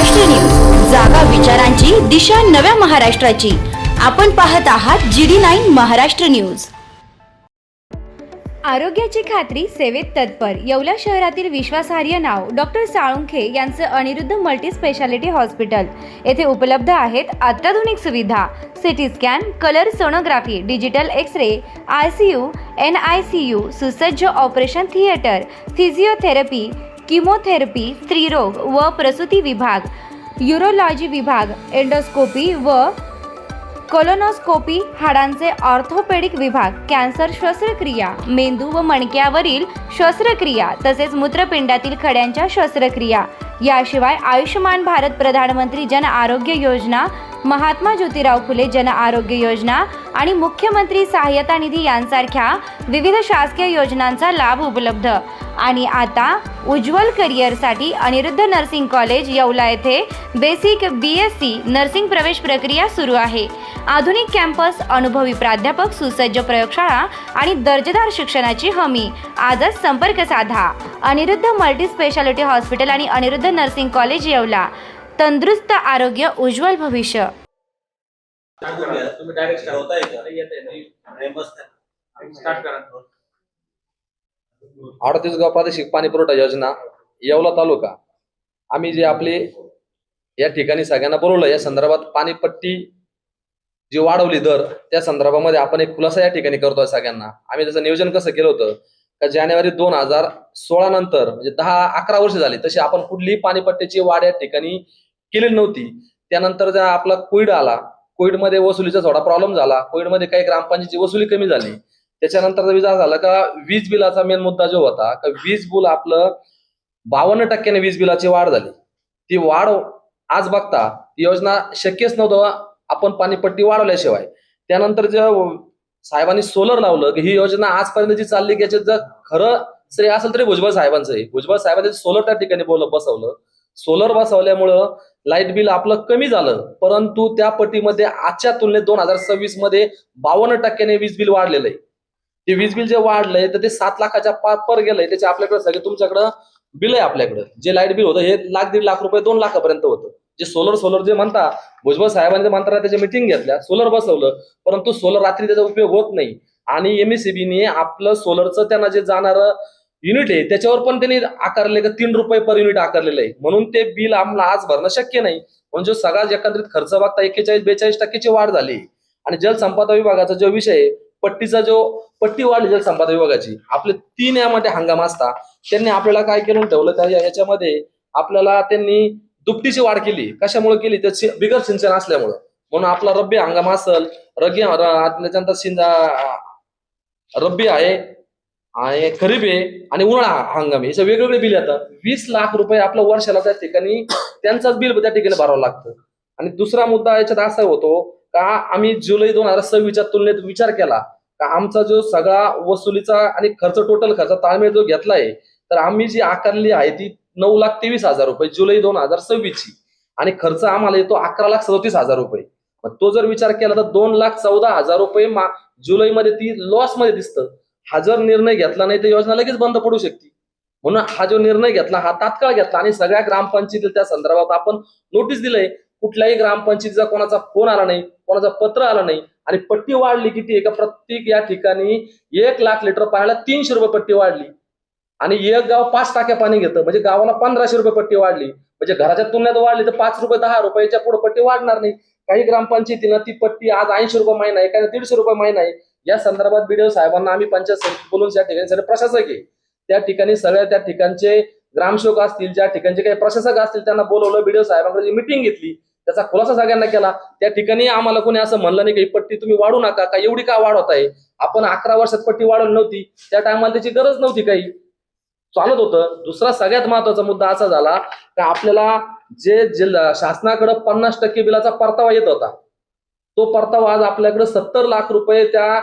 Maharashtra news, जागा विचारांची, दिशा नव्या महाराष्ट्राची। आपण पाहत आहात GD9 महाराष्ट्र न्यूज। आरोग्याची खात्री, सेवेत तत्पर येवला शहरातील विश्वासार्ह नाव डॉक्टर साळुंखे यांचं अनिरुद्ध मल्टी स्पेशालिटी हॉस्पिटल येथे उपलब्ध आहेत अत्याधुनिक सुविधा, CT scan, colour sonography, digital X-ray, ICU, NICU, सुसज्ज ऑपरेशन थिएटर, फिजिओथेरपी, किमोथेरपी, स्त्रीरोग व प्रसूती विभाग, यूरोलॉजी विभाग, एंडोस्कोपी व कोलोनोस्कोपी, हाडांचे ऑर्थोपेडिक विभाग, कॅन्सर शस्त्रक्रिया, मेंदू व मणक्यावरील शस्त्रक्रिया तसेच मूत्रपिंडातील खड्यांच्या शस्त्रक्रिया, याशिवाय आयुष्यमान भारत प्रधानमंत्री जन आरोग्य योजना, महात्मा ज्योतिराव फुले जन आरोग्य योजना आणि मुख्यमंत्री सहायता निधी यांसारख्या विविध शासकीय योजनांचा लाभ उपलब्ध। आणि आता उज्ज्वल करिअरसाठी अनिरुद्ध नर्सिंग कॉलेज येवला येथे बेसिक BSc नर्सिंग प्रवेश प्रक्रिया सुरू आहे। आधुनिक कॅम्पस, अनुभवी प्राध्यापक, सुसज्ज प्रयोगशाळा आणि दर्जेदार शिक्षणाची हमी। आजच संपर्क साधा। अनिरुद्ध मल्टी स्पेशालिटी हॉस्पिटल आणि अनिरुद्ध नर्सिंग कॉलेज येवला। तंदुरुस्त आरोग्य, उज्ज्वल भविष्य। तुम्ही डायरेक्ट होता स्टार्ट करा। 38 गाव प्रादेशिक पाणी पुरवठा योजना येवला तालुका, आम्ही जे आपले या ठिकाणी सगळ्यांना बोलवलं या संदर्भात पाणीपट्टी जी वाढवली दर त्या संदर्भामध्ये आपण एक खुलासा या ठिकाणी करतोय सगळ्यांना। आम्ही त्याचं नियोजन कसं केलं होतं का जानेवारी 2016 नंतर म्हणजे 10-11 वर्ष झाली तशी आपण कुठलीही पाणीपट्टीची वाढ या ठिकाणी केलेली नव्हती। त्यानंतर ज्या आपला कोविड आला, कोविडमध्ये वसुलीचा थोडा प्रॉब्लेम झाला, कोविडमध्ये काही ग्रामपंचायतीची वसुली कमी झाली। त्याच्यानंतर विचार झाला का वीज बिलाचा मेन मुद्दा जो होता का वीज बिल आपलं 52% वीज बिलाची वाढ झाली। ती वाढ आज बघता ती योजना शक्यच नव्हतं आपण पाणीपट्टी वाढवल्याशिवाय। त्यानंतर जे साहेबांनी सोलर लावलं की ही योजना आजपर्यंत जी चालली की याच्यात जर खरं श्रेय असेल तरी भुजबळ साहेबांचं आहे। भुजबळ साहेबांनी सोलर त्या ठिकाणी बसवलं। सोलर बसवल्यामुळं लाईट बिल आपलं कमी झालं, परंतु त्या पट्टीमध्ये आजच्या तुलनेत 2026 मध्ये 52% वीज बिल वाढलेलं आहे। ते वीज बिल जे वाढलंय तर ते 7 लाखाच्या पर गेलंय। त्याचे आपल्याकडे सगळे तुमच्याकडं बिल आहे, आपल्याकडे जे लाईट बिल होतं हे 1-1.5 लाख रुपये 2 लाखापर्यंत होतं। जे सोलर जे म्हणता भुजबळ साहेबांचे मंत्रालयात त्याच्या मिटिंग घेतल्या, सोलर बसवलं, परंतु सोलर रात्री त्याचा उपयोग होत नाही। आणि MECBने आपलं सोलरचं त्यांना जे जाणारं युनिट आहे त्याच्यावर पण त्यांनी आकारले का 3 रुपये पर युनिट आकारलेलं आहे, म्हणून ते बिल आम्हाला आज भरणं शक्य नाही। म्हणजे सगळा एकंदरीत खर्च बघता 41-42% वाढ झाली। आणि जलसंपदा विभागाचा जो विषय आहे, पट्टीचा जो पट्टी वाढली जलसंपदा विभागाची, आपले 3 यामध्ये हंगाम असता त्यांनी आपल्याला काय केलं ठेवलं त्या याच्यामध्ये आपल्याला त्यांनी दुपटीची वाढ केली। कशामुळे केली तर बिगर सिंचन असल्यामुळं। म्हणून आपला रब्बी हंगाम असेल, त्याच्यानंतर रब्बी आहे आणि खरीप आहे आणि उन्हाळा हंगाम हे वेगवेगळे बिल येतात। 20 लाख रुपये आपलं वर्षाला त्या ठिकाणी त्यांचाच बिल त्या ठिकाणी भरावं लागतं। आणि दुसरा मुद्दा याच्यात असा होतो का आम्ही जुलै 2026च्या तुलनेत विचार केला का आमचा जो सगळा वसुलीचा आणि टोटल खर्च ताळमेळ जो घेतलाय तर आम्ही जी आकारली आहे ती 9,23,000 रुपये जुलै 2026 ची, आणि खर्च आम्हाला येतो 11,37,000 रुपये। तो जर विचार केला तर 2,14,000 रुपये जुलैमध्ये ती लॉस मध्ये दिसतं। हा जर निर्णय घेतला नाही तर योजना लगेच बंद पडू शकते। म्हणून हा जो निर्णय घेतला हा तात्काळ घेतला आणि सगळ्या ग्रामपंचायतीला त्या संदर्भात आपण नोटीस दिलंय। कुठल्याही ग्रामपंचायतीचा कोणाचा फोन आला नाही, कोणाचा पत्र आला नाही। आणि पट्टी वाढली किती आहे का प्रत्येक या ठिकाणी 1 लाख लिटर पाण्याला 300 रुपये पट्टी वाढली। आणि एक गाव 5 टाक्या पाणी घेतं म्हणजे गावाला 1500 रुपये पट्टी वाढली। म्हणजे घराच्या तुलनेत वाढली तर 5 रुपये 10 रुपयाच्या पुढे पट्टी वाढणार नाही। काही ग्रामपंचायतीनं ती पट्टी आज 80 रुपये महिना आहे, काही 150 रुपये महिना आहे। या संदर्भात BDO साहेबांना आम्ही पंचायत समिती बोलून त्या ठिकाणी सगळे प्रशासक आहे त्या ठिकाणी सगळ्या त्या ठिकाणचे ग्रामसेवक असतील, ज्या ठिकाणचे काही प्रशासक असतील त्यांना बोलवलं, BDO साहेबांकडे मिटिंग घेतली, त्याचा खुलासा सगळ्यांना केला। त्या ठिकाणी आम्हाला कोणी असं म्हणलं नाही की पट्टी तुम्ही वाढू नका, का एवढी का वाढवत आहे, आपण 11 वर्षात पट्टी वाढवली नव्हती, त्या टायमाला त्याची गरज नव्हती, काही चालत होतं। दुसरा सगळ्यात महत्वाचा मुद्दा असा झाला की आपल्याला जे शासनाकडे 50% बिलाचा परतावा येत होता तो परतावा आज आपल्याकडे 70 लाख रुपये त्या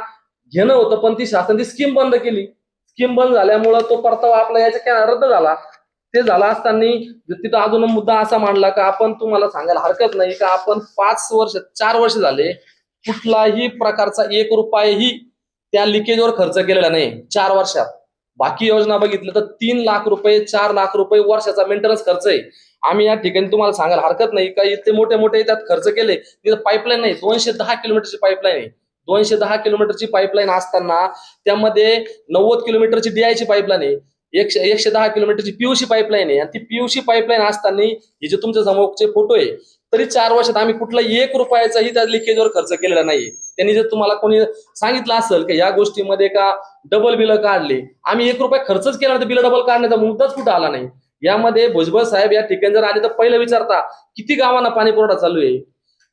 घेणं होतं, पण ती शासनाची स्कीम बंद केली। स्कीम बंद झाल्यामुळं तो परतावा आपला याच्या रद्द झाला। ते झाला असताना तिथं अजून मुद्दा असा मांडला का आपण तुम्हाला सांगायला हरकत नाही का आपण 4 वर्ष झाले कुठलाही प्रकारचा 1 रुपयाही त्या लिकेजवर खर्च केलेला नाही 4 वर्षात। बाकी योजना बघितलं तर 3 लाख रुपये 4 लाख रुपये वर्षाचा मेंटेनन्स खर्च आहे. आम्ही या ठिकाणी तुम्हाला सांगायला हरकत नाही का इतके मोठे मोठे त्यात खर्च केले. तिथं पाईपलाईन नाही, 210 किलोमीटरची पाईपलाईन आहे. 210 किलोमीटरची पाईपलाईन असताना त्यामध्ये 90 किलोमीटरची DI ची पाईपलाईन आहे. 110 किलोमीटरची PUC पाईपलाईन आहे आणि ती PUC पाईपलाईन असताना हे जे तुमच्या समोरचे फोटो आहे, तरी 4 वर्षात आम्ही कुठला 1 रुपयाचाही त्या लिकेजवर खर्च केलेला नाही. त्यांनी जर तुम्हाला कोणी सांगितलं असेल की या गोष्टीमध्ये का डबल बिल काढले, आम्ही 1 रुपया खर्चच केला तर बिल डबल काढण्याचा मुद्दाच कुठं आला नाही. यामध्ये भुजबळ साहेब या ठिकाणी जर आले तर पहिलं विचारता किती गावांना पाणी पुरवठा चालू आहे,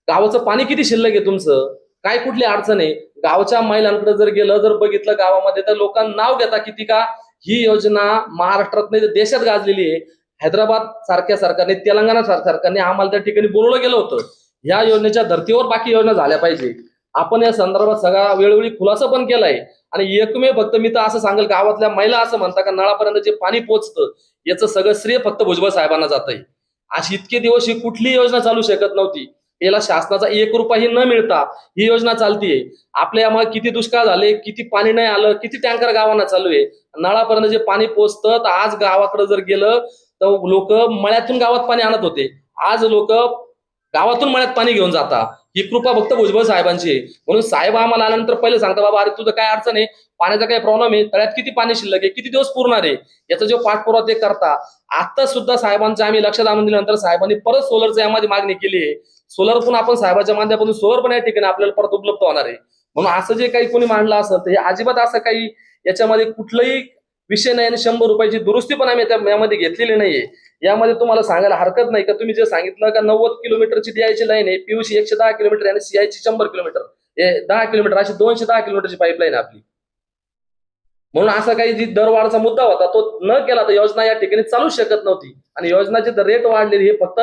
गावाचं पाणी किती शिल्लक आहे, तुमचं काय कुठली अडचण आहे. गावच्या महिलांकडे जर गेलं जर बघितलं गावामध्ये तर लोकांना नाव घेता किती का ही योजना महाराष्ट्रात नाही तर देशात गाजलेली आहे. हैदराबाद सारख्या सरकारने, तेलंगणा सरकारने आम्हाला त्या ठिकाणी बोलवलं गेलं होतं. या योजनेच्या धर्तीवर बाकी योजना झाल्या पाहिजे. आपण या संदर्भात सगळा वेळोवेळी खुलासा पण केलाय आणि एकमेव फक्त मी तर असं सांगेल, गावातल्या महिला असं म्हणतात का नळापर्यंत जे पाणी पोहोचतं याचं सगळं श्रेय फक्त भुजबळ साहेबांना जातंय. अशी इतके दिवस ही कुठली योजना चालू शकत नव्हती. याला शासनाचा 1 रुपयाही न मिळता ही योजना चालतीये. आपल्यामुळे किती दुष्काळ झाले, किती पाणी नाही आलं, किती टँकर गावांना चालू आहे. नळापर्यंत जे पाणी पोहोचतं तर आज गावाकडे जर गेलं तर लोक मळ्यातून गावात पाणी आणत होते, आज लोक गावातून मळ्यात पाणी घेऊन जाता. ही कृपा फक्त भुजबळ साहेबांची आहे. म्हणून साहेब आम्हाला आल्यानंतर पहिले सांगता, बाबा अरे तुझं काय अडचण आहे, पाण्याचा काय प्रॉब्लेम आहे, तळ्यात किती पाणी शिल्लक आहे, किती दिवस पुरणार आहे, याचा जो पाठपुरावा ते करता. आता सुद्धा साहेबांच्या आम्ही लक्षात आणून दिल्यानंतर साहेबांनी परत सोलरची यामध्ये मागणी केली आहे. सोलर पण आपण साहेबांच्या माध्यमातून सोलर पण या ठिकाणी आपल्याला परत उपलब्ध होणार आहे. म्हणून असं जे काही कोणी मांडलं असेल तर हे अजिबात असं काही याच्यामध्ये कुठलंही विषय नाही आणि 100 रुपयाची दुरुस्ती पण आम्ही यामध्ये घेतलेली नाहीये. यामध्ये तुम्हाला सांगायला हरकत नाही का तुम्ही जे सांगितलं का 90 किलोमीटरची DI ची लाईन आहे, PUC 110 किलोमीटर आणि CI ची 100 किलोमीटर, हे 10 किलोमीटर अशी 210 किलोमीटरची पाईपलाईन आपली. म्हणून असा काही जी दरवाढचा मुद्दा होता तो न केला तर योजना या ठिकाणी चालू शकत नव्हती. आणि योजनाचे रेट वाढलेली हे फक्त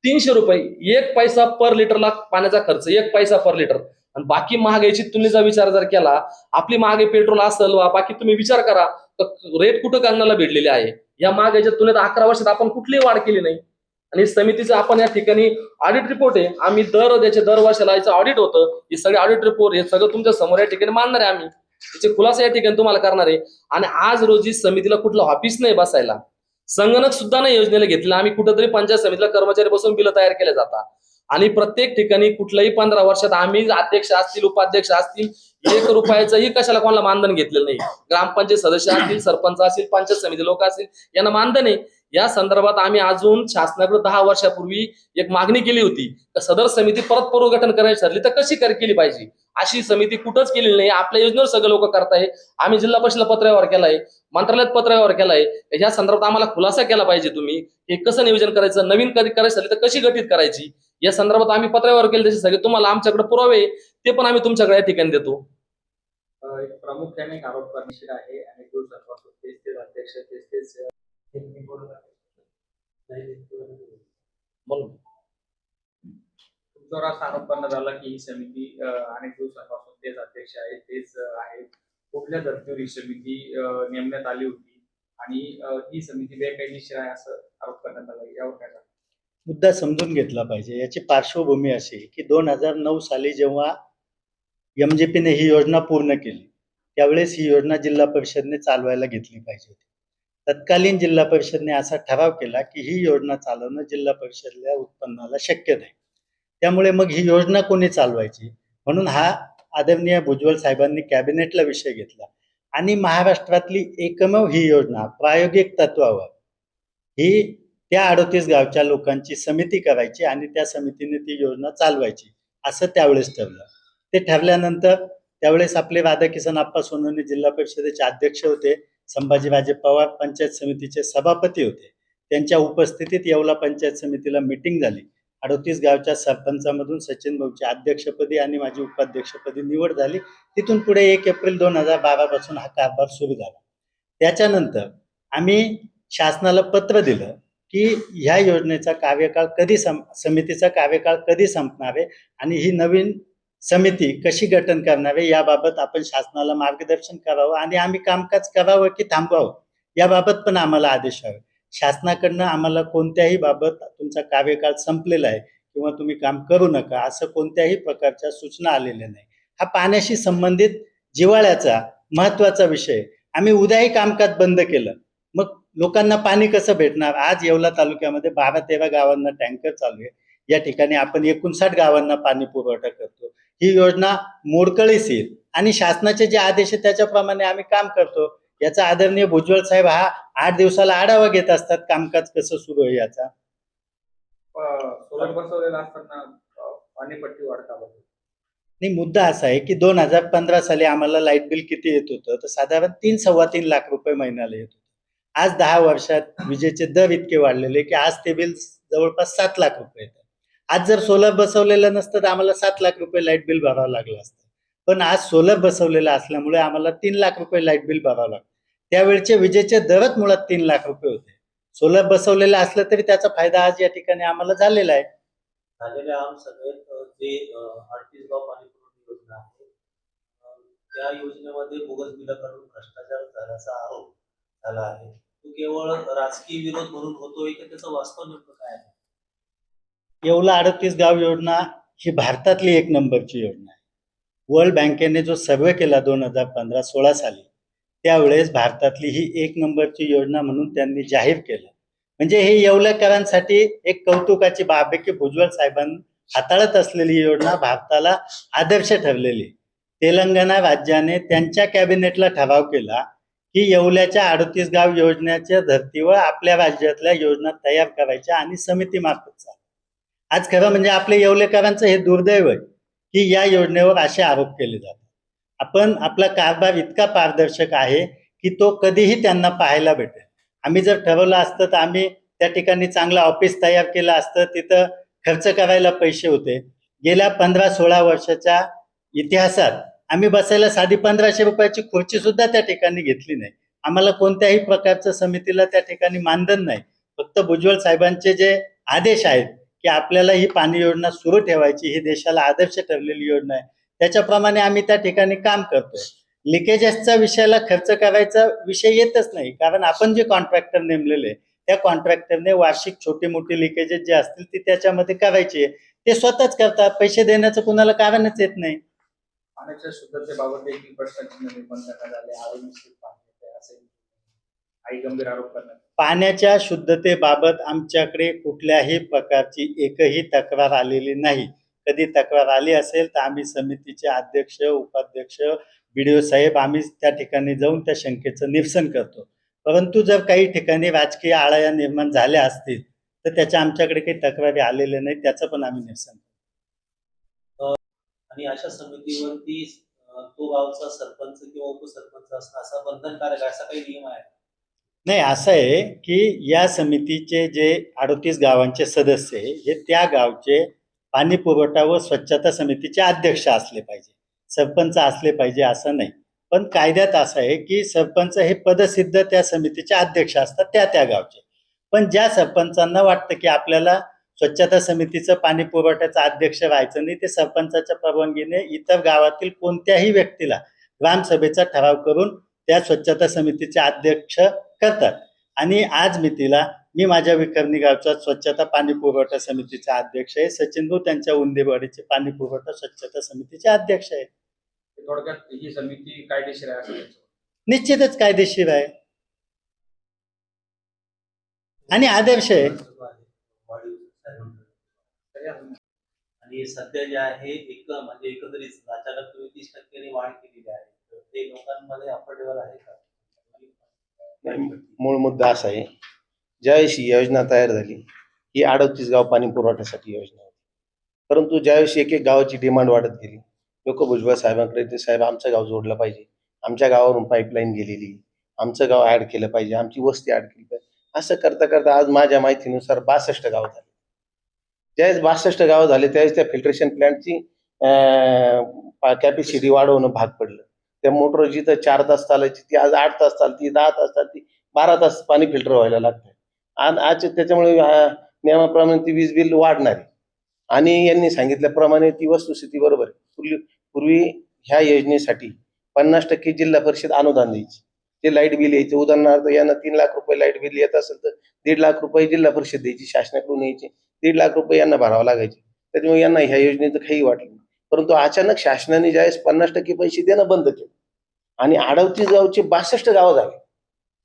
300 रुपये, 1 पैसा पर लिटरला पाण्याचा खर्च, 1 पैसा पर लिटर. आणि बाकी महागाईची तुलनेचा विचार जर केला, आपली महागाई पेट्रोल असेल वा बाकी तुम्ही विचार करा तर रेट कुठं कांद्याला भेटलेले आहे. या महागाईच्या तुलनेत 11 वर्षात आपण कुठलीही वाढ केली नाही. आणि समितीचं आपण या ठिकाणी ऑडिट रिपोर्ट आहे, आम्ही दर वर्षाला याचं ऑडिट होतं. हे सगळे ऑडिट रिपोर्ट हे सगळं तुमच्या समोर या ठिकाणी मांडणार आहे आम्ही, त्याचे खुलासा या ठिकाणी तुम्हाला करणार आहे. आणि आज रोजी समितीला कुठलं ऑफिस नाही बसायला, संगणक सुद्धा नाही योजनेला घेतलं. आम्ही कुठेतरी पंचायत समितीला कर्मचारी बसून बिल तयार केले जातात. आणि प्रत्येक ठिकाणी कुठल्याही 15 वर्षात आम्ही अध्यक्ष असतील, उपाध्यक्ष असतील, 1 रुपयाचंही कशाला कोणाला मानधन घेतलेलं नाही. ग्रामपंचायत सदस्य असतील, सरपंच असतील, पंचायत समिती लोक असतील, यांना मानधन आहे. या संदर्भात आम्ही अजून शासनाकडे 10 वर्षापूर्वी एक मागणी केली होती तर सदर समिती परत पुनर्गठन करायची ठरली तर कशी केली पाहिजे. अशी समिती कुठंच केलेली नाही. आपल्या योजनेवर सगळे लोक करताय. आम्ही जिल्हा परिषदेला पत्रव्यवहार केलाय, मंत्रालयात पत्रव्यवहार केलाय. या संदर्भात आम्हाला खुलासा केला पाहिजे तुम्ही हे कसं नियोजन करायचं, नवीन कधी करायची झाली तर कशी गठीत करायची. या संदर्भात आम्ही पत्रव्यवहार केले, त्याचे सगळे तुम्हाला आमच्याकडे पुरावे ते पण आम्ही तुमच्याकडे या ठिकाणी देतो. एक प्रामुख्याने एक आरोप करण्याची आहे आणि दिवसांपासून तेच अध्यक्ष तेच म्हणून तुमच्यावर असा आरोप करण्यात आला की ही समिती अनेक दिवसांपासून तेच अध्यक्ष आहेत, तेच आहेत. कुठल्या धर्तीवर ही समिती नेमण्यात आली होती आणि ही समिती बेकायदेशीर आहे असं आरोप करण्यात आला, यावर काय सांगता? मुद्दा समजून घेतला पाहिजे. याची पार्श्वभूमी अशी की 2009 साली जेव्हा MGPने ही योजना पूर्ण केली त्यावेळेस ही योजना जिल्हा परिषदने चालवायला घेतली पाहिजे होती. तत्कालीन जिल्हा परिषदने असा ठराव केला की ही योजना चालवणं जिल्हा परिषदेच्या उत्पन्नाला शक्य नाही. त्यामुळे मग ही योजना कोणी चालवायची म्हणून हा आदरणीय भुजबळ साहेबांनी कॅबिनेटला विषय घेतला आणि महाराष्ट्रातली एकमेव ही योजना प्रायोगिक तत्वावर ही त्या 38 गावच्या लोकांची समिती करायची आणि त्या समितीने ती योजना चालवायची असं त्यावेळेस ठरलं. ते ठरल्यानंतर त्यावेळेस आपले राधाकिसन आप्पा सोनवणे जिल्हा परिषदेचे अध्यक्ष होते, संभाजीराजे पवार पंचायत समितीचे सभापती होते. त्यांच्या उपस्थितीत येवला पंचायत समितीला मीटिंग झाली. 38 गावच्या सरपंचामधून सचिन भाऊची अध्यक्षपदी आणि माझी उपाध्यक्षपदी निवड झाली. तिथून पुढे 1 एप्रिल 2012 पासून हा कारभार सुरू झाला. त्याच्यानंतर आम्ही शासनाला पत्र दिलं की ह्या योजनेचा कार्यकाळ कधी समितीचा कार्यकाळ कधी संपणार आहे आणि ही नवीन समिती कशी गठन करणार आहे याबाबत आपण शासनाला मार्गदर्शन करावं आणि आम्ही कामकाज करावं की थांबवावं याबाबत पण आम्हाला आदेश हवे. शासनाकडनं आम्हाला कोणत्याही बाबत तुमचा कार्यकाळ संपलेला आहे किंवा तुम्ही काम करू नका असं कोणत्याही प्रकारच्या सूचना आलेल्या नाही. हा पाण्याशी संबंधित जिव्हाळ्याचा महत्त्वाचा विषय आम्ही उद्याही कामकाज बंद केलं, मग लोकांना पाणी कसं भेटणार? आज येवला तालुक्यामध्ये 12-13 गावांना टँकर चालू आहे. या ठिकाणी आपण 59 गावांना पाणी पुरवठा करतो. ही योजना मोडकळीस येईल आणि शासनाचे जे आदेश आहेत त्याच्याप्रमाणे आम्ही काम करतो. याचा आदरणीय भुजबळ साहेब हा 8 दिवसाला आढावा घेत असतात कामकाज कसं सुरू आहे याचा. सोलर बसवलेला असताना पाणीपट्टी वाढता बघ. नाही, मुद्दा असा आहे की 2015 साली आम्हाला लाईट बिल किती येत होतं, तर साधारण 3-3.25 लाख रुपये महिन्याला येत होतं. आज 10 वर्षात विजेचे दर इतके वाढलेले की आज ते बिल जवळपास 7 लाख रुपये येतं. आज जर सोलर बसवलेलं नसतं तर आम्हाला 7 लाख रुपये लाईट बिल भरावं लागलं असतं. पण आज सोलर बसवलेलं असल्यामुळे आम्हाला 3 लाख रुपये लाईट बिल भरावं लागतं. त्यावेळचे विजेचे दरच मुळात 3 लाख रुपये होते. सोलर बसवलेलं असलं तरी त्याचा फायदा आज या ठिकाणी आम्हाला झालेला आहे. झालेल्या आमसभेत जे 38 गाव पाणी पुरवठा योजना आहे, त्या योजनेमध्ये बोगस बिलं काढून भ्रष्टाचार झाल्याचा आरोप झाला आहे. तो केवळ राजकीय विरोध म्हणून होतोय की त्याचं वास्तव नेमकं काय आहे? येवला 38 गाव योजना ही भारतातली 1 नंबरची योजना आहे. वर्ल्ड बँकेने जो सर्वे केला 2015-16 साली, त्यावेळेस भारतातली ही 1 नंबरची योजना म्हणून त्यांनी जाहीर केलं. म्हणजे हे येवलेकरांसाठी एक कौतुकाची बाब आहे की भुजबळ साहेबांनी हाताळत असलेली योजना भारताला आदर्श ठरलेली. तेलंगणा राज्याने त्यांच्या कॅबिनेटला ठराव केला की येवल्याच्या 38 गाव योजनेच्या धर्तीवर आपल्या राज्यातल्या योजना तयार करायच्या आणि समितीमार्फत चालू. आज खरं म्हणजे आपल्या येवलेकरांचं हे दुर्दैव आहे की या योजनेवर असे आरोप केले जातात. आपला कारभार इतका पारदर्शक आहे की तो कधीही त्यांना पाहायला भेटेल. आम्ही जर ठरवलं असतं तर आम्ही त्या ठिकाणी चांगलं ऑफिस तयार केलं असतं, तिथं खर्च करायला पैसे होते. गेल्या 15-16 वर्षाच्या इतिहासात आम्ही बसायला साधी 1500 रुपयाची खुर्ची सुद्धा त्या ठिकाणी घेतली नाही. आम्हाला कोणत्याही प्रकारचं समितीला त्या ठिकाणी मानधन नाही. फक्त भुजबळ साहेबांचे जे आदेश आहेत की आपल्याला ही पाणी योजना सुरू ठेवायची, ही देशाला आदर्श ठरलेली योजना आहे, त्याच्याप्रमाणे आम्ही त्या ठिकाणी काम करतोय. लिकेजेसचा विषयाला खर्च करायचा विषय येतच नाही, कारण आपण जे कॉन्ट्रॅक्टर नेमलेले त्या कॉन्ट्रॅक्टरने वार्षिक छोटे मोठे लिकेजेस जे असतील ते त्याच्यामध्ये करायचे, ते स्वतःच करतात. पैसे देण्याचं कुणाला कारणच येत नाही. पाण्याच्या शुद्धतेबाबत देखील प्रश्नचिन्ह निर्माण करण्यात आले. हळू मिश्रित पाणी येते असे काही गंभीर आरोप करण्यात आले. पाण्याच्या शुद्धतेबाबत आमच्याकडे कुठल्याही प्रकारची एकही तक्रार आलेली नाही. कधी तक्रार आली असेल तर आम्ही समितीचे अध्यक्ष, उपाध्यक्ष, BDO साहेब आम्ही त्या ठिकाणी जाऊन त्या शंकेचं निरसन करतो. परंतु जर काही ठिकाणी राजकीय आळया निर्माण झाल्या असतील तर त्याच्या आमच्याकडे काही तक्रारी आलेल्या नाही, त्याचं पण आम्ही निरसन करतो. आणि अशा समितीवरती तो गावचा सरपंच किंवा उपसरपंच असणं असा बंधनकारक आहे, असा काही नियम आहे? नाही, असं आहे की या समितीचे जे 38 गावांचे सदस्य आहे हे त्या गावचे पाणी पुरवठा व स्वच्छता समितीचे अध्यक्ष असले पाहिजे, सरपंच असले पाहिजे असं नाही. पण कायद्यात असं आहे की सरपंच हे पदसिद्ध त्या समितीचे अध्यक्ष असतात त्या गावचे. पण ज्या सरपंचांना वाटतं की आपल्याला स्वच्छता समितीचं पाणी पुरवठ्याचा अध्यक्ष व्हायचं नाही, ते सरपंचाच्या परवानगीने इतर गावातील कोणत्याही व्यक्तीला ग्रामसभेचा ठराव करून त्या स्वच्छता समितीचे अध्यक्ष करतात. आणि आज मी माझ्या विखरणी गावचा स्वच्छता पाणी पुरवठा समितीचा अध्यक्ष आहे. सचिन भाऊ त्यांच्या उंदेवाडीचे पाणी पुरवठा स्वच्छता समितीचे अध्यक्ष आहे. थोडक्यात ही समिती कायदेशीर आहे असं त्याचं. निश्चितच कायदेशीर आहे आणि आदर्श आहे. आणि सध्या जे आहे म्हणजे एकंदरीत अचानक तुम्ही 30% वाढ केलेली आहे, तर ते लोकांमध्ये अफोर्डेबल आहे का? मूळ मुद्दा असा आहे, ज्यावेळेस ही योजना तयार झाली ही 38 गाव पाणी पुरवठ्यासाठी योजना होती. परंतु ज्यावेळेस एक गावाची डिमांड वाढत गेली, लोक भुजबळ साहेबांकडे ते साहेब आमचं गाव जोडलं पाहिजे, आमच्या गावावरून पाईपलाईन गेलेली, आमचं गाव ऍड केलं पाहिजे, आमची वस्ती ऍड केली पाहिजे, असं करता करता आज माझ्या माहितीनुसार 62 गाव झाले. ज्यावेळेस 62 गाव झाले त्यावेळेस त्या फिल्ट्रेशन प्लॅन्टची कॅपॅसिटी वाढवणं भाग पडलं. त्या मोटर जिथं 4 तास चालायची ती आज 8 तास चालती, 10 तास चालती, 12 तास पाणी फिल्टर व्हायला लागतं. आणि आज त्याच्यामुळे नियमाप्रमाणे ती वीज बिल वाढणार आहे. आणि यांनी सांगितल्याप्रमाणे ती वस्तुस्थिती बरोबर आहे. पूर्वी ह्या योजनेसाठी 50% जिल्हा परिषद अनुदान द्यायची, ते लाईट बिल यायचं. उदाहरणार्थ यांना 3 लाख रुपये लाईट बिल येत असेल तर 1.5 लाख रुपये जिल्हा परिषद द्यायची, शासनाकडून यायचे, 1.5 लाख रुपये यांना भरावं लागायचे. त्याच्यामुळे यांना ह्या योजनेचं काही वाटलं नाही. परंतु अचानक शासनाने ज्यावेळेस 50% पैसे देणं बंद केलं, आणि आडवती गावचे 62 गावं झाले.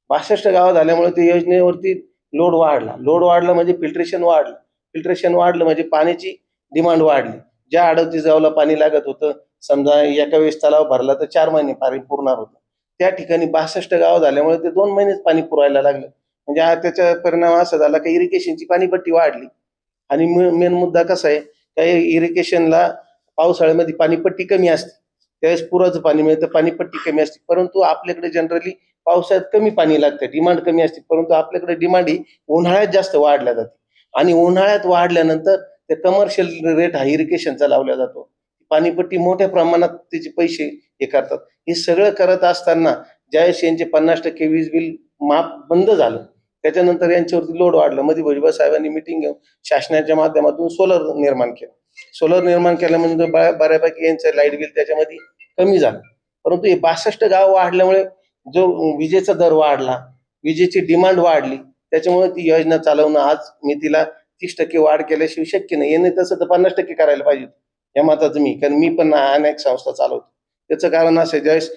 62 गावं झाल्यामुळे ते योजनेवरती लोड वाढला म्हणजे फिल्ट्रेशन वाढलं म्हणजे पाण्याची डिमांड वाढली. ज्या 38 गावाला पाणी लागत होतं, समजा एका वेळेस तलाव भरला तर 4 महिने पाणी पुरणार होतं, त्या ठिकाणी 62 गावं झाल्यामुळे ते 2 महिनेच पाणी पुरायला लागलं. म्हणजे हा त्याचा परिणाम असा झाला की इरिगेशनची पाणीपट्टी वाढली. आणि मेन मुद्दा कसा आहे, काही इरिगेशनला पावसाळ्यामध्ये पाणीपट्टी कमी असते, त्यावेळेस पुराचं पाणी मिळतं, पाणीपट्टी कमी असते. परंतु आपल्याकडे जनरली पावसाळ्यात कमी पाणी लागतं, डिमांड कमी असते. परंतु आपल्याकडे डिमांड ही उन्हाळ्यात जास्त वाढल्या जाते आणि उन्हाळ्यात वाढल्यानंतर ते कमर्शियल रेट हा इरिगेशनचा लावला जातो. पाणीपट्टी मोठ्या प्रमाणात त्याचे पैसे हे करतात. हे सगळं करत असताना ज्यावेळेस यांचे 50% वीज बिल माफ बंद झालं, त्याच्यानंतर यांच्यावरती लोड वाढलं. मध्ये भुजबळ साहेबांनी मिटिंग घेऊन शासनाच्या माध्यमातून सोलर निर्माण केल्यानंतर बऱ्यापैकी यांचं लाईट बिल त्याच्यामध्ये कमी झालं. परंतु हे 62 गाव वाढल्यामुळे जो विजेचा दर वाढला, विजेची डिमांड वाढली, त्याच्यामुळे ती योजना चालवणं आज मी तिला 30% वाढ केल्याशिवाय शक्य नाही. याने तसं तर 50% करायला पाहिजे या मताचं मी, कारण मी पण अनेक संस्था चालवतो. त्याचं कारण असं आहे, ज्यावेळेस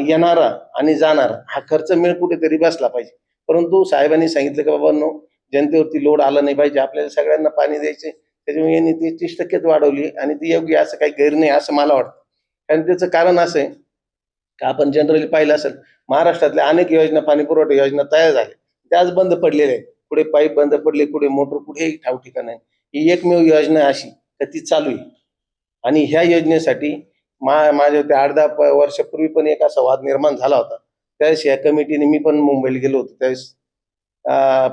येणारा आणि जाणारा हा खर्च मिळ कुठेतरी बसला पाहिजे. परंतु साहेबांनी सांगितलं की बाबांनो, जनतेवरती लोड आला नाही पाहिजे, आपल्याला सगळ्यांना पाणी द्यायचे, त्याच्यामुळे यांनी ती 30%च वाढवली आणि ती योग्य, असं काही गैर नाही असं मला वाटतं. कारण त्याचं कारण असं आहे का, आपण जनरली पाहिलं असेल, महाराष्ट्रातल्या अनेक योजना, पाणीपुरवठा योजना तयार झाल्या, त्या आज बंद पडलेल्या आहेत. कुठे पाईप बंद पडले, कुठे मोटर, कुठेही ठाव ठिकाण नाही. ही एकमेव योजना अशी तर ती चालू आहे. आणि ह्या योजनेसाठी माझ्या ते 8-10 वर्षापूर्वी पण एक असा वाद निर्माण झाला होता. त्यावेळेस या कमिटीने, मी पण मुंबईला गेलो होतो, त्यावेळेस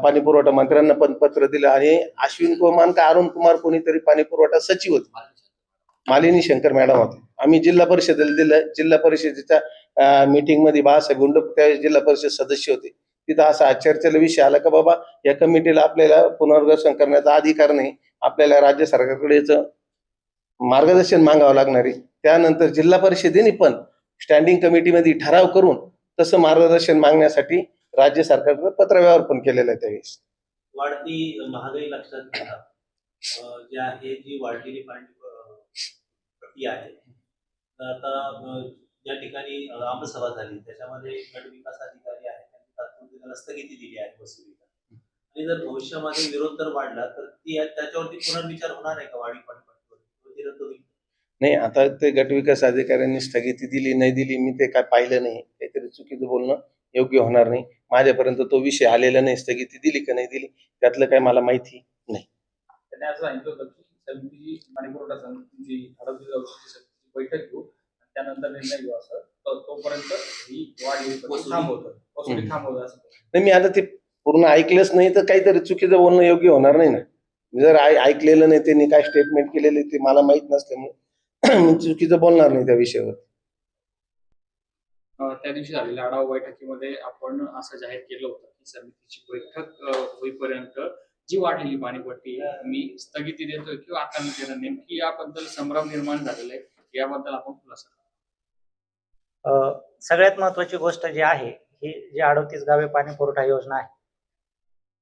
पाणी पुरवठा मंत्र्यांना पण पत्र दिलं आणि अश्विन कुमार का अरुण कुमार कोणीतरी पाणी पुरवठा सचिव होते, मालिनी शंकर मॅडम होते. आम्ही जिल्हा परिषदेला दिलं. जिल्हा परिषदेच्या मीटिंग मध्ये बाळासाहेब गुंड त्यावेळेस जिल्हा परिषद सदस्य होते. तिथं असा चर्चेला विषय आला का बाबा या कमिटीला आपल्याला पुनर्वसन करण्याचा अधिकार नाही, आपल्याला राज्य सरकारकडे याचं मार्गदर्शन मागावं लागणार आहे. त्यानंतर जिल्हा परिषदेने पण स्टँडिंग कमिटीमध्ये ठराव करून तसं मार्गदर्शन मागण्यासाठी राज्य सरकारकडे पत्रव्यवहार पण केलेला आहे. त्यावेळेस वाढती महागाई लक्षात घेता जे आहे, जी वाढलेली पाणी आहे, तर आता ज्या ठिकाणी आमसभा झाली त्याच्यामध्ये गट विकास अधिकारी आहेत, त्यांनी तात्पुरती त्याला स्थगिती दिली आहे वसुलीला. आणि जर भविष्यामध्ये विरोध जर वाढला तर त्याच्यावरती पुनर्विचार होणार आहे का वाढी पाणीपट्टीवर? नाही, आता ते गट विकास अधिकाऱ्यांनी स्थगिती दिली नाही दिली मी ते काय पाहिलं नाही. काहीतरी चुकीचं बोलणं योग्य होणार नाही. माझ्यापर्यंत तो विषय आलेला नाही, स्थगिती दिली का नाही दिली त्यातलं काही मला माहिती नाही. त्यांनी असं सांगितलं होतं की समितीची पाणीपुरवठा समितीची 38 गावची समितीची बैठक घेऊ आणि त्यानंतर निर्णय घेऊ, असं तोपर्यंत ही वाढ थांबवतं असं. नाही, मी आता ते पूर्ण ऐकलंच नाही तर काहीतरी चुकीचं बोलणं योग्य होणार नाही ना. जर ऐकलेलं नाही, त्यांनी काय स्टेटमेंट केलेले ते मला माहित नसल्यामुळे मी चुकीचं बोलणार नाही त्या विषयावर. त्या दिवशी झालेल्या आढावा बैठकीमध्ये आपण असं जाहीर केलं होतं की समितीची बैठक होईपर्यंत जी वाढलेली पाणीपट्टी मी स्थगिती देतोय किंवा आकारणी देणं, नेमकी याबद्दल संभ्रम निर्माण झालेला आहे, याबद्दल आपण खुलासा करा. सगळ्यात महत्वाची गोष्ट जी आहे, ही जी 38 गावे पाणी पुरवठा योजना आहे,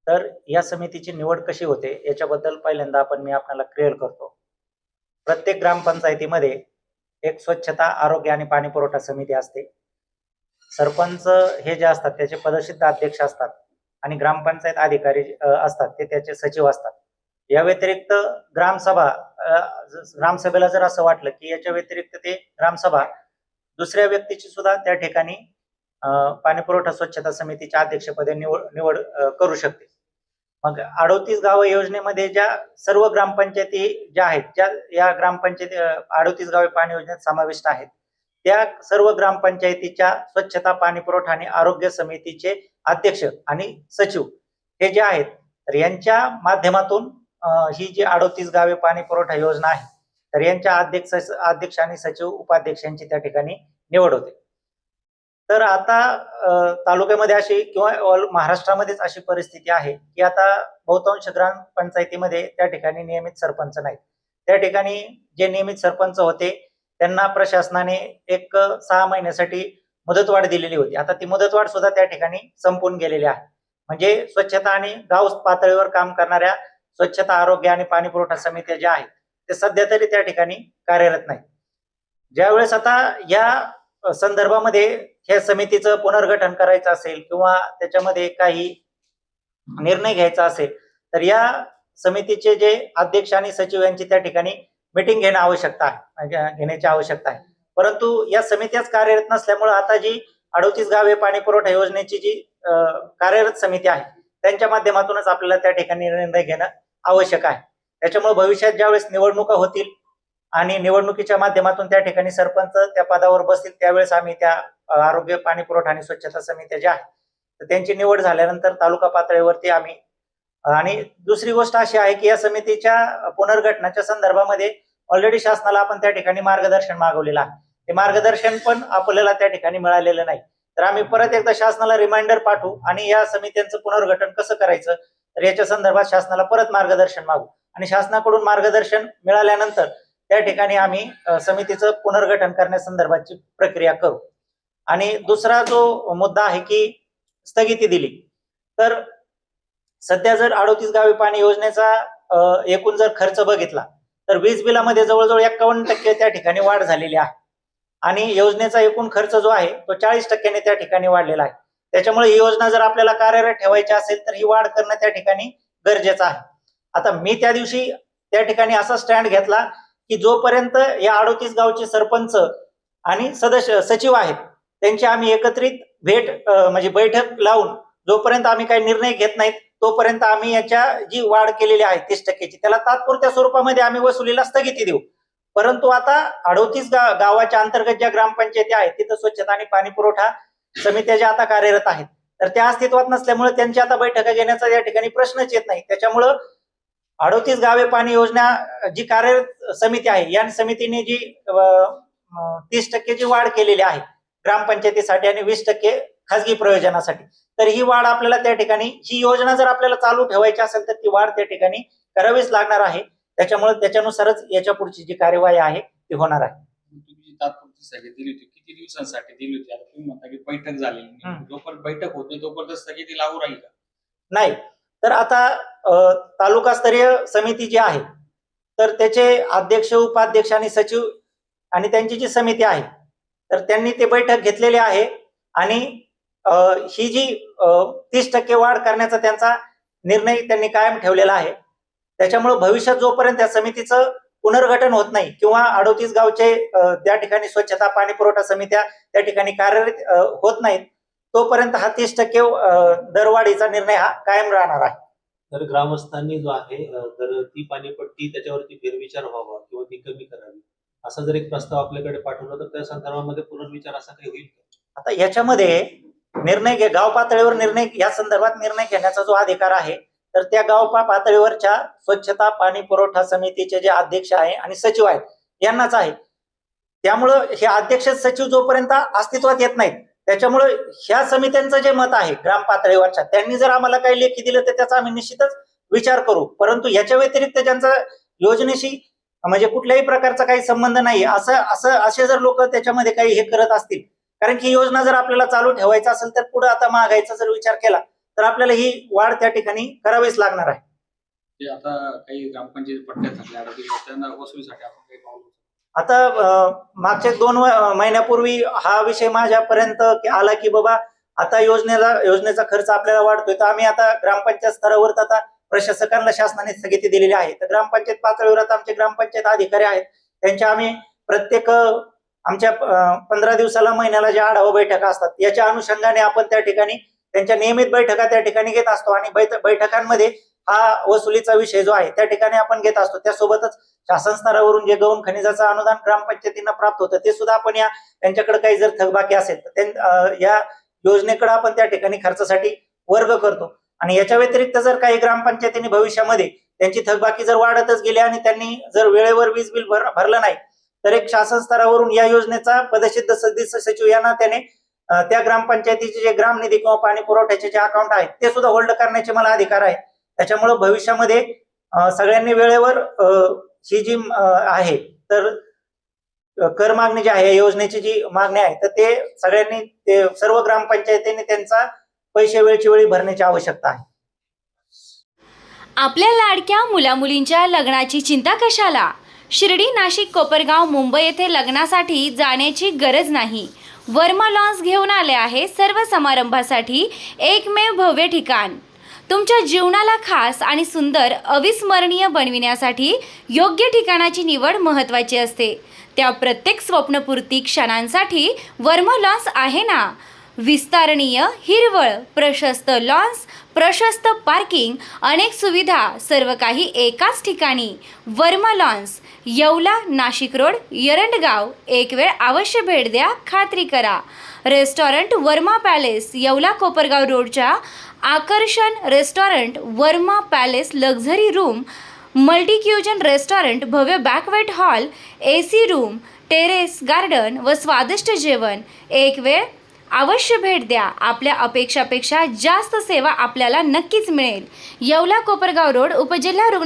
तर या समितीची निवड कशी होते याच्याबद्दल पहिल्यांदा मी आपल्याला क्लिअर करतो. प्रत्येक ग्रामपंचायतीमध्ये एक स्वच्छता, आरोग्य आणि पाणी पुरवठा समिती असते. सरपंच हे जे असतात त्याचे पदसिद्ध अध्यक्ष असतात आणि ग्रामपंचायत अधिकारी असतात ते त्याचे सचिव असतात. या व्यतिरिक्त ग्रामसभेला जर असं वाटलं की याच्या व्यतिरिक्त ते ग्रामसभा दुसऱ्या व्यक्तीची सुद्धा त्या ठिकाणी पाणी पुरवठा स्वच्छता समितीच्या अध्यक्षपदी निवड करू शकते. मग 38 गाव योजनेमध्ये ज्या सर्व ग्रामपंचायती ज्या आहेत, ज्या या ग्रामपंचायती 38 गावे पाणी योजनेत समाविष्ट आहेत, त्या सर्व ग्रामपंचायतीच्या स्वच्छता, पाणी पुरवठा आणि आरोग्य समितीचे अध्यक्ष आणि सचिव हे जे आहेत, तर यांच्या माध्यमातून ही जी 38 गावे पाणी पुरवठा योजना आहे, तर यांच्या अध्यक्ष आणि सचिव, उपाध्यक्षांची त्या ठिकाणी निवड होते. तर आता तालुक्यामध्ये अशी किंवा महाराष्ट्रामध्येच अशी परिस्थिती आहे की आता बहुतांश ग्रामपंचायतीमध्ये त्या ठिकाणी नियमित सरपंच नाहीत. त्या ठिकाणी जे नियमित सरपंच होते त्यांना प्रशासनाने एक 6 महिन्यासाठी मुदतवाढ दिलेली होती. आता ती मुदतवाढ सुद्धा त्या ठिकाणी संपून गेलेली आहे. म्हणजे स्वच्छता आणि गाव पातळीवर काम करणाऱ्या स्वच्छता, आरोग्य आणि पाणी पुरवठा समित्या ज्या आहेत ते सध्या तरी त्या ठिकाणी कार्यरत नाही. ज्यावेळेस आता या संदर्भामध्ये ह्या समितीचं पुनर्गठन करायचं असेल किंवा त्याच्यामध्ये काही निर्णय घ्यायचा असेल तर या समितीचे जे अध्यक्ष आणि सचिव यांची त्या ठिकाणी मीटिंग घेण्याची आवश्यकता आहे. परंतु या समित्याच कार्यरत नसल्यामुळे आता जी 38 गावे पाणी पुरवठा योजनेची जी कार्यरत समिती आहे त्यांच्या माध्यमातूनच आपल्याला त्या ठिकाणी निर्णय घेणं आवश्यक आहे. त्याच्यामुळे भविष्यात ज्यावेळेस निवडणुका होतील आणि निवडणुकीच्या माध्यमातून त्या ठिकाणी सरपंच त्या पदावर बसतील त्यावेळेस आम्ही त्या आरोग्य पाणी पुरवठा आणि स्वच्छता समित्या ज्या आहेत तर त्यांची निवड झाल्यानंतर तालुका पातळीवरती आम्ही आणि दुसरी गोष्ट अशी आहे की या समितीच्या पुनर्गठनाच्या संदर्भामध्ये ऑलरेडी शासनाला आपण त्या ठिकाणी मार्गदर्शन मागवलेलं आहे. ते मार्गदर्शन पण आपल्याला त्या ठिकाणी मिळालेलं नाही. तर आम्ही परत एकदा शासनाला रिमाइंडर पाठवू आणि या समित्यांचं पुनर्गठन कसं करायचं तर याच्या संदर्भात शासनाला परत मार्गदर्शन मागू आणि शासनाकडून मार्गदर्शन मिळाल्यानंतर त्या ठिकाणी आम्ही समितीचं पुनर्गठन करण्यासंदर्भातची प्रक्रिया करू. आणि दुसरा जो मुद्दा आहे की स्थगिती दिली तर सध्या जर 38 गावे पाणी योजनेचा एकूण जर खर्च बघितला तर वीज बिलामध्ये जवळजवळ 51% त्या ठिकाणी वाढ झालेली आहे आणि योजनेचा एकूण खर्च जो आहे तो 40% त्या ठिकाणी वाढलेला आहे. त्याच्यामुळे ही योजना जर आपल्याला कार्यरत ठेवायची असेल तर ही वाढ करणं त्या ठिकाणी गरजेचं आहे. आता मी त्या दिवशी त्या ठिकाणी असा स्टँड घेतला की जोपर्यंत या 38 गावचे सरपंच आणि सदस्य सचिव आहेत त्यांची आम्ही एकत्रित म्हणजे बैठक लावून जोपर्यंत आम्ही काही निर्णय घेत नाहीत तोपर्यंत आम्ही याच्या जी वाढ केलेली आहे 30%ची त्याला तात्पुरत्या स्वरूपामध्ये आम्ही वसुलीला स्थगिती देऊ. परंतु आता 38 गावाच्या अंतर्गत ज्या ग्रामपंचायती आहेत तिथं स्वच्छता आणि पाणी पुरवठा समित्या ज्या आता कार्यरत आहेत तर त्या अस्तित्वात नसल्यामुळे त्यांची आता बैठका घेण्याचा या ठिकाणी प्रश्नच येत नाही. त्याच्यामुळं 38 गावे पाणी योजना जी कार्यरत समिती आहे या समितीने जी 30%ची वाढ केलेली आहे ग्रामपंचायतीसाठी आणि 20% खासगी प्रयोजनासाठी तर ही वाढ आपल्याला त्या ठिकाणी ही योजना जर आपल्याला चालू ठेवायची असेल तर ती वाढ त्या ठिकाणी करावीच लागणार आहे. त्याच्यामुळे त्याच्यानुसारच याच्या पुढची जी कार्यवाही आहे ती होणार आहे. तुम्ही जी तात्पुरती स्थगिती दिली होती किती दिवसांसाठी दिली होती? आता तुम्ही म्हणता की बैठक झालेली नाही. जोपर्यंत बैठक होते तोपर्यंत स्थगिती लागू राहील का? नाही. तर आता तालुकास्तरीय समिती जी आहे तर त्याचे अध्यक्ष उपाध्यक्ष आणि सचिव आणि त्यांची जी समिती आहे तर त्यांनी ते बैठक घेतलेली आहे आणि ही जी 30% वाढ करण्याचा त्यांचा निर्णय त्यांनी कायम ठेवलेला आहे. त्याच्यामुळे भविष्यात जोपर्यंत त्या समितीचं पुनर्गठन होत नाही किंवा 38 गावचे त्या ठिकाणी स्वच्छता पाणी पुरवठा समित्या त्या ठिकाणी कार्यरत होत नाहीत तोपर्यंत हा 30% दरवाढीचा निर्णय हा कायम राहणार आहे. तर ग्रामस्थांनी जो आहे तर ती पाणीपट्टी त्याच्यावरती फेरविचार व्हावा किंवा ती कमी करावी असा जर एक प्रस्ताव आपल्याकडे पाठवला तर त्या संदर्भामध्ये पुनर्विचार असा काही होईल का? आता याच्यामध्ये निर्णय गाव पातळीवर निर्णय या संदर्भात निर्णय घेण्याचा जो अधिकार आहे तर त्या गाव पातळीवरच्या स्वच्छता पाणी पुरवठा समितीचे जे अध्यक्ष आहे आणि सचिव आहेत यांनाच आहे. त्यामुळं हे अध्यक्ष सचिव जोपर्यंत अस्तित्वात येत नाहीत त्याच्यामुळे ह्या समित्यांचं जे मत आहे ग्राम पातळीवरच्या त्यांनी जर आम्हाला काही लेखी दिलं तर त्याचा आम्ही निश्चितच विचार करू. परंतु याच्या व्यतिरिक्त ज्यांचा योजनेशी म्हणजे कुठल्याही प्रकारचा काही संबंध नाही असे जर लोक त्याच्यामध्ये काही हे करत असतील कारण की योजना जर आपल्याला चालू ठेवायचा असेल तर पुढे आता महागाईचा जर विचार केला तर आपल्याला ही वाढ त्या ठिकाणी करावीच लागणार आहे. आता काही ग्रामपंचायत पट्ट्यात झाल्या त्यांना वसुलीसाठी आपण काही पाऊल आता मागच्या 2 महिन्यापूर्वी हा विषय माझ्यापर्यंत आला की बाबा आता योजनेचा खर्च आपल्याला वाढतोय तर आम्ही आता ग्रामपंचायत स्तरावर आता प्रशासकांना शासनाने स्थगिती दिलेली आहे. तर ग्रामपंचायत पातळीवर आता आमचे ग्रामपंचायत अधिकारी आहेत त्यांच्या आम्ही प्रत्येक आमच्या 15 दिवसाला महिन्याला ज्या आढावा बैठका असतात याच्या अनुषंगाने आपण त्या ठिकाणी त्यांच्या नियमित बैठका त्या ठिकाणी घेत असतो आणि बैठकांमध्ये हा वसुलीचा विषय जो आहे त्या ठिकाणी आपण घेत असतो. त्यासोबतच शासन स्तरावरून जे गौण खनिजाचं अनुदान ग्रामपंचायतींना प्राप्त होतं ते सुद्धा आपण त्यांच्याकडे काही जर थकबाकी असेल तर या योजनेकडे आपण त्या ठिकाणी खर्चासाठी वर्ग करतो. आणि याच्या व्यतिरिक्त जर काही ग्रामपंचायतींनी भविष्यामध्ये त्यांची थकबाकी जर वाढतच गेली आणि त्यांनी जर वेळेवर वीज बिल भरलं नाही तर एक शासन स्तरावरून या योजनेचा पदसिद्ध सदस्य सचिव यांना त्याने त्या ग्रामपंचायतीचे जे ग्राम निधी किंवा पाणी पुरवठ्याचे जे अकाउंट आहेत ते सुद्धा होल्ड करण्याचे मला अधिकार आहे. त्याच्यामुळे भविष्यामध्ये सगळ्यांनी वेळेवर ही जी आहे तर कर मागणी जी आहे योजनेची जी मागणी आहे तर ते सगळ्यांनी ते सर्व ग्रामपंचायतींनी त्यांचा पैसे वेळची वेळी भरण्याची आवश्यकता आहे. आपल्या लाडक्या मुलामुलींच्या लग्नाची चिंता कशाला? शिर्डी, नाशिक, कोपरगाव, मुंबई येथे लग्नासाठी जाण्याची गरज नाही. वर्मा लॉन्स घेऊन आले आहे सर्व समारंभासाठी एकमेव भव्य ठिकाण. तुमच्या जीवनाला खास आणि सुंदर अविस्मरणीय बनविण्यासाठी योग्य ठिकाणाची निवड महत्त्वाची असते. त्या प्रत्येक स्वप्नपूर्ती क्षणांसाठी वर्मा लॉन्स आहे ना. विस्तारणीय हिरवळ, प्रशस्त लॉन्स, प्रशस्त पार्किंग, अनेक सुविधा, सर्व काही एकाच ठिकाणी. Verma lawns, Yeola, Nashik road, Erandgaon. एक वेळ अवश्य भेट द्या, खात्री करा. रेस्टॉरंट वर्मा पॅलेस, येवला कोपरगाव रोडच्या आकर्षण restaurant Verma palace, luxury room, multi cuisine restaurant, भव्य banquet hall, AC room, terrace garden व स्वादिष्ट जेवण. एक वेळ अवश्य भेट द्या. आपल्या अपेक्षापेक्षा जास्त सेवा आपल्याला नक्कीच मिळेल. येवला कोपरगाव रोड, उपजिल्हा रुग्णालय.